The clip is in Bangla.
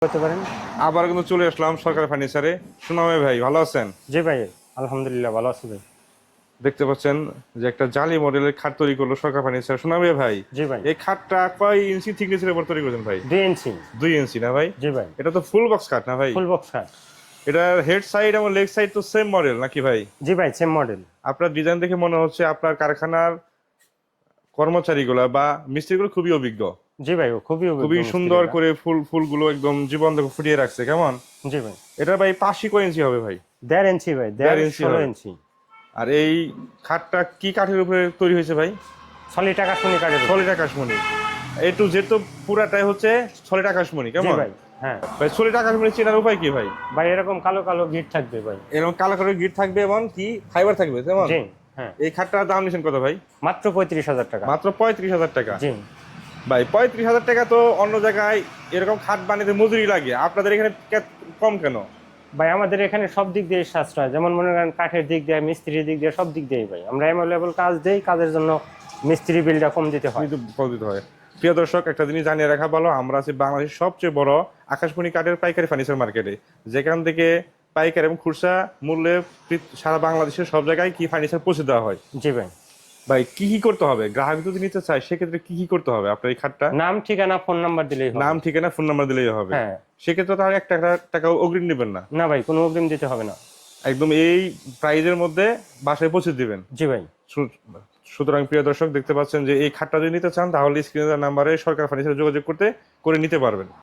করতে পারেন। আবার কিন্তু চলে আসলাম সরকারি ফার্নিচারে। সুনামে ভাই, ভালো আছেন? জি ভাই, আলহামদুলিল্লাহ ভালো আছি ভাই। দেখতে পাচ্ছেন যে একটা জালি মডেলের খাট তৈরি করলো সরকার ফার্নিচার। সুনামে ভাই, জি ভাই, এই খাটটা কয় ইঞ্চি থিকনেসের উপর তৈরি করেছেন ভাই? 2 ইঞ্চি। 2 ইঞ্চি না ভাই? জি ভাই, এটা তো ফুল বক্স খাট না ভাই? ফুল বক্স খাট। এটার হেড সাইড এবং লেগ সাইড তো সেম মডেল নাকি ভাই? জি ভাই, সেম মডেল। আপনার ডিজাইন দেখে মনে হচ্ছে আপনার কারখানার কর্মচারীগুলো বা মিস্ত্রিগুলো খুবই অভিজ্ঞ। জি ভাই, ও খুবই অভিজ্ঞ খুবই মিস্ত্রি সুন্দর এরা। করে ফুলগুলো একদম জীবন্ত ফুটিয়ে রাখছে। কেমন জি ভাই, এটা ভাই? পাশি কয় ইঞ্চি হবে ভাই? 1.5 ইঞ্চি ভাই, 1.5 ইঞ্চি 16 হবে। ইঞ্চি। আর এই খাটটা কি কাঠের উপরে তৈরি হয়েছে ভাই? সলিড আকাশমণি কাঠের উপর। সলিড আকাশমণি। এ টু জেড তো পুরাটাই হচ্ছে সলিড আকাশমণি। জি কেমন ভাই, হ্যাঁ ভাই? সলিড আকাশমণি চেনার উপায় কি ভাই? ভাই, এরকম কালো কালো গিট থাকবে ভাই। এরকম কালো কালো গিট থাকবে এবং কি ফাইবার থাকবে তেমন। জি, হ্যাঁ। এই খাটটার দাম নিচ্ছেন কত ভাই? মাত্র 35,000 টাকা। মাত্র 35,000 টাকা। জি ভাই 35,000 টাকা তো অন্য জায়গায় এরকম খাট বানাতে মজুরি লাগে, আপনাদের এখানে কম কেন? ভাই, আমাদের এখানে সব দিক দিয়ে সাশ্রয়, যেমন মনে করেন কাঠের দিক দিয়ে, মিস্ত্রির দিক দিয়ে, সব দিক দিয়ে ভাই আমরা অ্যাভেলেবল কাজ দেই। কাজের জন্য মিস্ত্রি বিলটা কম দিতে হয়। কিন্তু পদ্ধতি হয়। প্রিয় দর্শক, একটা জিনিস জানিয়ে রাখা ভালো, আমরা আছি বাংলাদেশের সবচেয়ে বড় আকাশমণি কাঠের পাইকারি ফার্নিচার মার্কেটে, যেখান থেকে পাইকারি এবং খুচরা মূল্যে সারা বাংলাদেশের সব জায়গায় কি ফার্নিচার পৌঁছে দেওয়া হয়। জি ভাই, ভাই কি কি করতে হবে গ্রাহক যদি নিতে চায়, সেক্ষেত্রে কি কি করতে হবে আপনার এই খাটটা? নাম, ঠিকানা, ফোন নাম্বার দিলেই হবে। নাম, ঠিকানা, ফোন নাম্বার দিলেই হবে। হ্যাঁ। সেক্ষেত্রে তো আর 1 টাকাও অগ্রিম নেবেন না? না ভাই, কোনো অগ্রিম দিতে হবে না। একদম এই প্রাইজের মধ্যে বাসায় পৌঁছে দিবেন। জি ভাই। সুতরাং প্রিয় দর্শক, দেখতে পাচ্ছেন যে এই খাটটা যদি নিতে চান তাহলে স্ক্রিনে দেওয়া নাম্বারে সরকার ফার্নিচারে যোগাযোগ করে নিতে পারবেন।